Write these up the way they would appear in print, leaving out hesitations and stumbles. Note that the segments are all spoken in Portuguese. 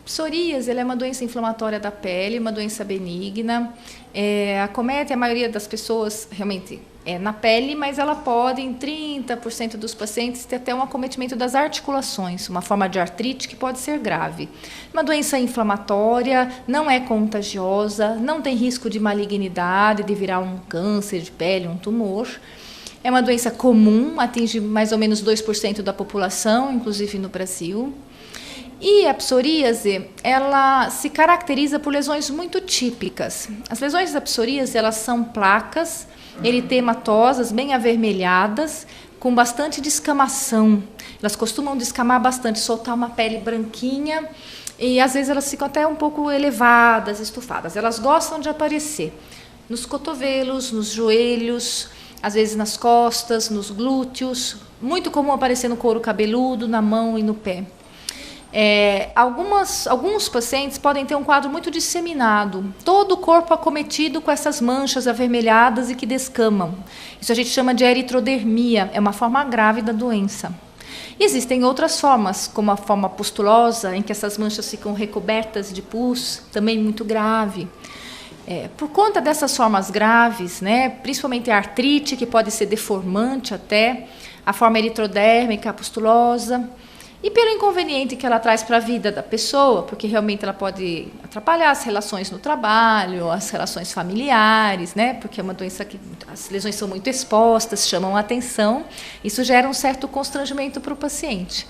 Psoríase, ela é uma doença inflamatória da pele, uma doença benigna. Acomete a maioria das pessoas realmente na pele, mas ela pode, em 30% dos pacientes, ter até um acometimento das articulações, uma forma de artrite que pode ser grave. Uma doença inflamatória, não é contagiosa, não tem risco de malignidade, de virar um câncer de pele, um tumor. É uma doença comum, atinge mais ou menos 2% da população, inclusive no Brasil. E a psoríase, ela se caracteriza por lesões muito típicas. As lesões da psoríase, elas são placas eritematosas, bem avermelhadas, com bastante descamação. Elas costumam descamar bastante, soltar uma pele branquinha e às vezes elas ficam até um pouco elevadas, estufadas. Elas gostam de aparecer nos cotovelos, nos joelhos, às vezes nas costas, nos glúteos. Muito comum aparecer no couro cabeludo, na mão e no pé. Alguns pacientes podem ter um quadro muito disseminado, todo o corpo acometido com essas manchas avermelhadas e que descamam. Isso a gente chama de eritrodermia, é uma forma grave da doença. E existem outras formas, como a forma pustulosa, em que essas manchas ficam recobertas de pus, também muito grave. Por conta dessas formas graves, principalmente a artrite, que pode ser deformante até, a forma eritrodérmica, a pustulosa, e pelo inconveniente que ela traz para a vida da pessoa, porque realmente ela pode atrapalhar as relações no trabalho, as relações familiares, porque é uma doença que as lesões são muito expostas, chamam a atenção, isso gera um certo constrangimento para o paciente.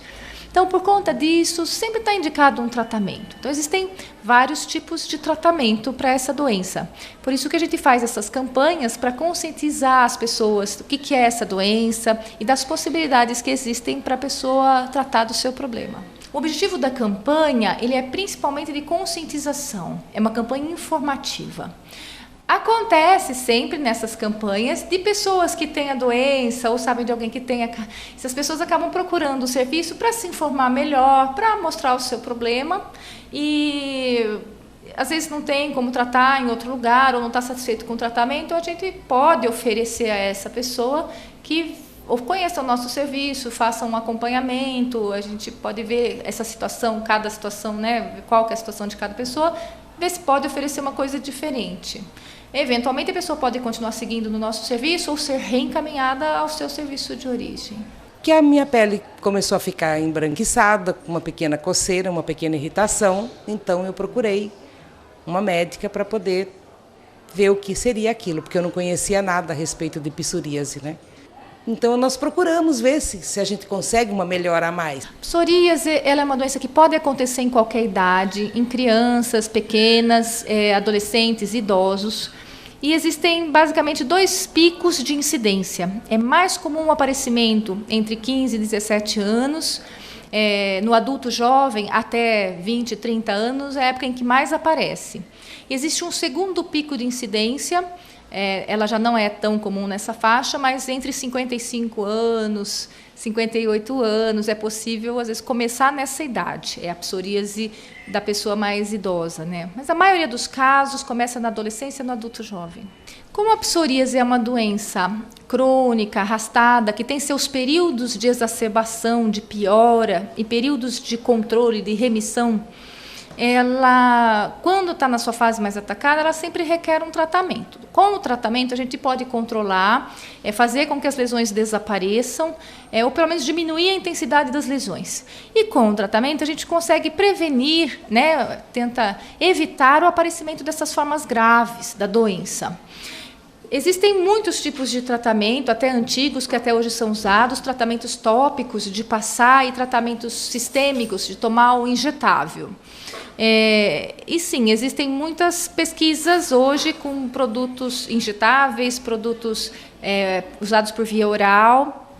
Então, por conta disso, sempre está indicado um tratamento. Então, existem vários tipos de tratamento para essa doença. Por isso que a gente faz essas campanhas para conscientizar as pessoas do que é essa doença e das possibilidades que existem para a pessoa tratar do seu problema. O objetivo da campanha, ele é principalmente de conscientização. É uma campanha informativa. Acontece sempre nessas campanhas de pessoas que têm a doença ou sabem de alguém que tenha. Essas pessoas acabam procurando o serviço para se informar melhor, para mostrar o seu problema e às vezes não tem como tratar em outro lugar ou não está satisfeito com o tratamento, a gente pode oferecer a essa pessoa que conheça o nosso serviço, faça um acompanhamento, a gente pode ver essa situação, cada situação, qual que é a situação de cada pessoa, ver se pode oferecer uma coisa diferente. Eventualmente a pessoa pode continuar seguindo no nosso serviço ou ser reencaminhada ao seu serviço de origem. Que a minha pele começou a ficar embranquiçada, com uma pequena coceira, uma pequena irritação, então eu procurei uma médica para poder ver o que seria aquilo, porque eu não conhecia nada a respeito de psoríase, Então, nós procuramos ver se a gente consegue uma melhora a mais. Psoríase, ela é uma doença que pode acontecer em qualquer idade, em crianças pequenas, adolescentes, idosos. E existem basicamente 2 picos de incidência. É mais comum o aparecimento entre 15 e 17 anos. No adulto jovem, até 20, 30 anos, é a época em que mais aparece. Existe um segundo pico de incidência. Ela já não é tão comum nessa faixa, mas entre 55 anos, 58 anos, é possível, às vezes, começar nessa idade. É a psoríase da pessoa mais idosa, Mas a maioria dos casos começa na adolescência e no adulto jovem. Como a psoríase é uma doença crônica, arrastada, que tem seus períodos de exacerbação, de piora, e períodos de controle, de remissão, ela, quando está na sua fase mais atacada, ela sempre requer um tratamento. Com o tratamento, a gente pode controlar, fazer com que as lesões desapareçam, ou pelo menos diminuir a intensidade das lesões. E com o tratamento, a gente consegue prevenir, tenta evitar o aparecimento dessas formas graves da doença. Existem muitos tipos de tratamento, até antigos, que até hoje são usados, tratamentos tópicos de passar e tratamentos sistêmicos de tomar o injetável. E sim, existem muitas pesquisas hoje com produtos injetáveis, produtos usados por via oral,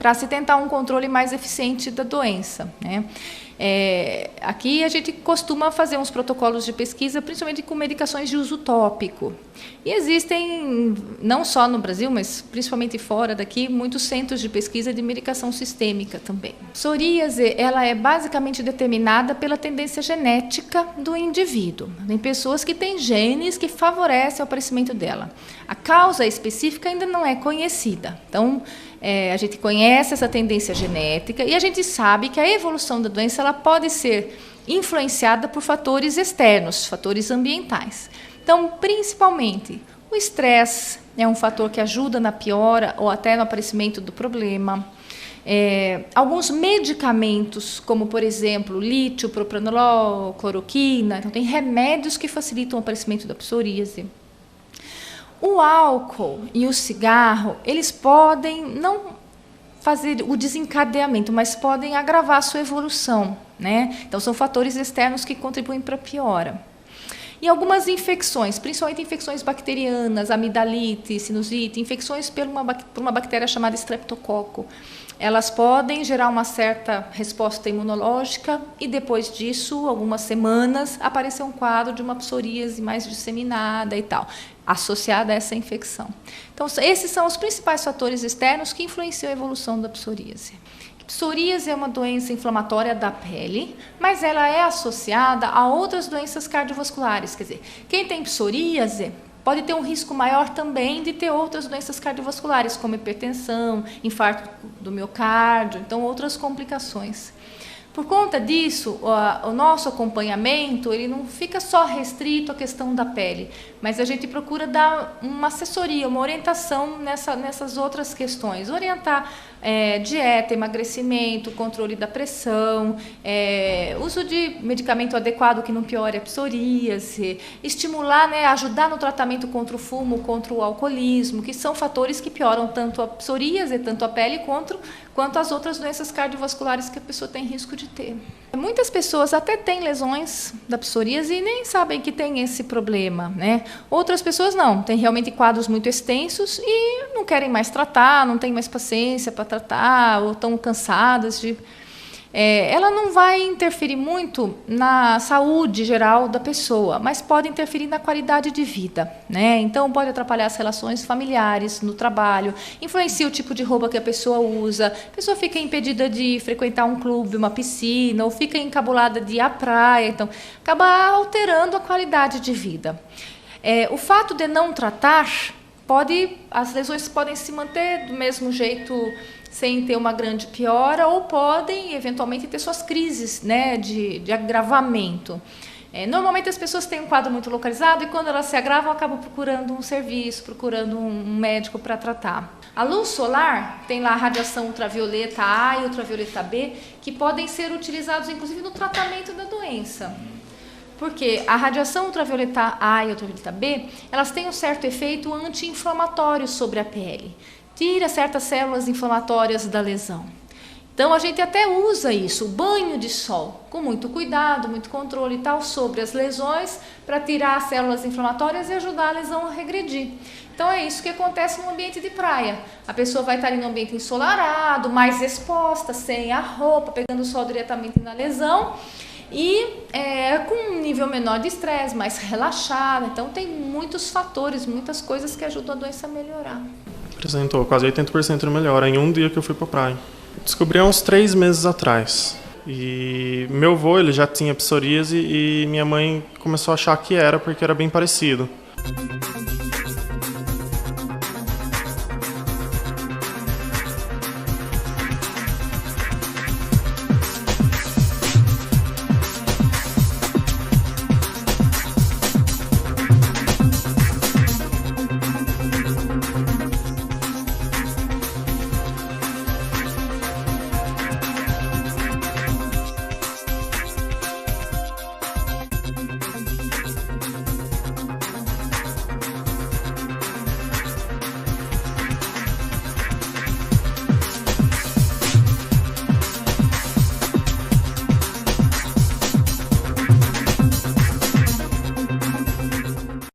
para se tentar um controle mais eficiente da doença, né? Aqui a gente costuma fazer uns protocolos de pesquisa, principalmente com medicações de uso tópico. E existem, não só no Brasil, mas principalmente fora daqui, muitos centros de pesquisa de medicação sistêmica também. Psoríase, ela é basicamente determinada pela tendência genética do indivíduo. Tem pessoas que têm genes que favorecem o aparecimento dela. A causa específica ainda não é conhecida. Então, a gente conhece essa tendência genética e a gente sabe que a evolução da doença ela pode ser influenciada por fatores externos, fatores ambientais. Então, principalmente, o estresse é um fator que ajuda na piora ou até no aparecimento do problema. Alguns medicamentos, como, por exemplo, lítio, propranolol, cloroquina, então tem remédios que facilitam o aparecimento da psoríase. O álcool e o cigarro, eles podem não fazer o desencadeamento, mas podem agravar a sua evolução, né? Então, são fatores externos que contribuem para a piora. E algumas infecções, principalmente infecções bacterianas, amidalite, sinusite, infecções por uma bactéria chamada streptococo, elas podem gerar uma certa resposta imunológica e depois disso, algumas semanas, aparecer um quadro de uma psoríase mais disseminada e tal, associada a essa infecção. Então, esses são os principais fatores externos que influenciam a evolução da psoríase. Psoríase é uma doença inflamatória da pele, mas ela é associada a outras doenças cardiovasculares. Quer dizer, quem tem psoríase pode ter um risco maior também de ter outras doenças cardiovasculares, como hipertensão, infarto do miocárdio, então outras complicações. Por conta disso, o nosso acompanhamento ele não fica só restrito à questão da pele, mas a gente procura dar uma assessoria, uma orientação nessas outras questões. Orientar dieta, emagrecimento, controle da pressão, uso de medicamento adequado que não piore a psoríase, estimular, ajudar no tratamento contra o fumo, contra o alcoolismo, que são fatores que pioram tanto a psoríase, tanto a pele, quanto as outras doenças cardiovasculares que a pessoa tem risco de ter. Muitas pessoas até têm lesões da psoríase e nem sabem que tem esse problema, né? Outras pessoas não, têm realmente quadros muito extensos e não querem mais tratar, não têm mais paciência para tratar, ou estão cansadas de... ela não vai interferir muito na saúde geral da pessoa, mas pode interferir na qualidade de vida, né? Então, pode atrapalhar as relações familiares, no trabalho, influencia o tipo de roupa que a pessoa usa, a pessoa fica impedida de frequentar um clube, uma piscina, ou fica encabulada de ir à praia, então, acaba alterando a qualidade de vida. O fato de não tratar, as lesões podem se manter do mesmo jeito, sem ter uma grande piora, ou podem, eventualmente, ter suas crises, né, de agravamento. Normalmente, as pessoas têm um quadro muito localizado e, quando elas se agravam, acabam procurando um serviço, procurando um médico para tratar. A luz solar tem lá a radiação ultravioleta A e ultravioleta B, que podem ser utilizados, inclusive, no tratamento da doença. Porque a radiação ultravioleta A e ultravioleta B, elas têm um certo efeito anti-inflamatório sobre a pele. Tira certas células inflamatórias da lesão. Então, a gente até usa isso, o banho de sol, com muito cuidado, muito controle e tal, sobre as lesões, para tirar as células inflamatórias e ajudar a lesão a regredir. Então, é isso que acontece no ambiente de praia. A pessoa vai estar em um ambiente ensolarado, mais exposta, sem a roupa, pegando o sol diretamente na lesão, e com um nível menor de estresse, mais relaxada. Então, tem muitos fatores, muitas coisas que ajudam a doença a melhorar. Apresentou quase 80% de melhora em um dia que eu fui para a praia. Descobri há uns 3 meses atrás. E meu avô, ele já tinha psoríase e minha mãe começou a achar que era, porque era bem parecido.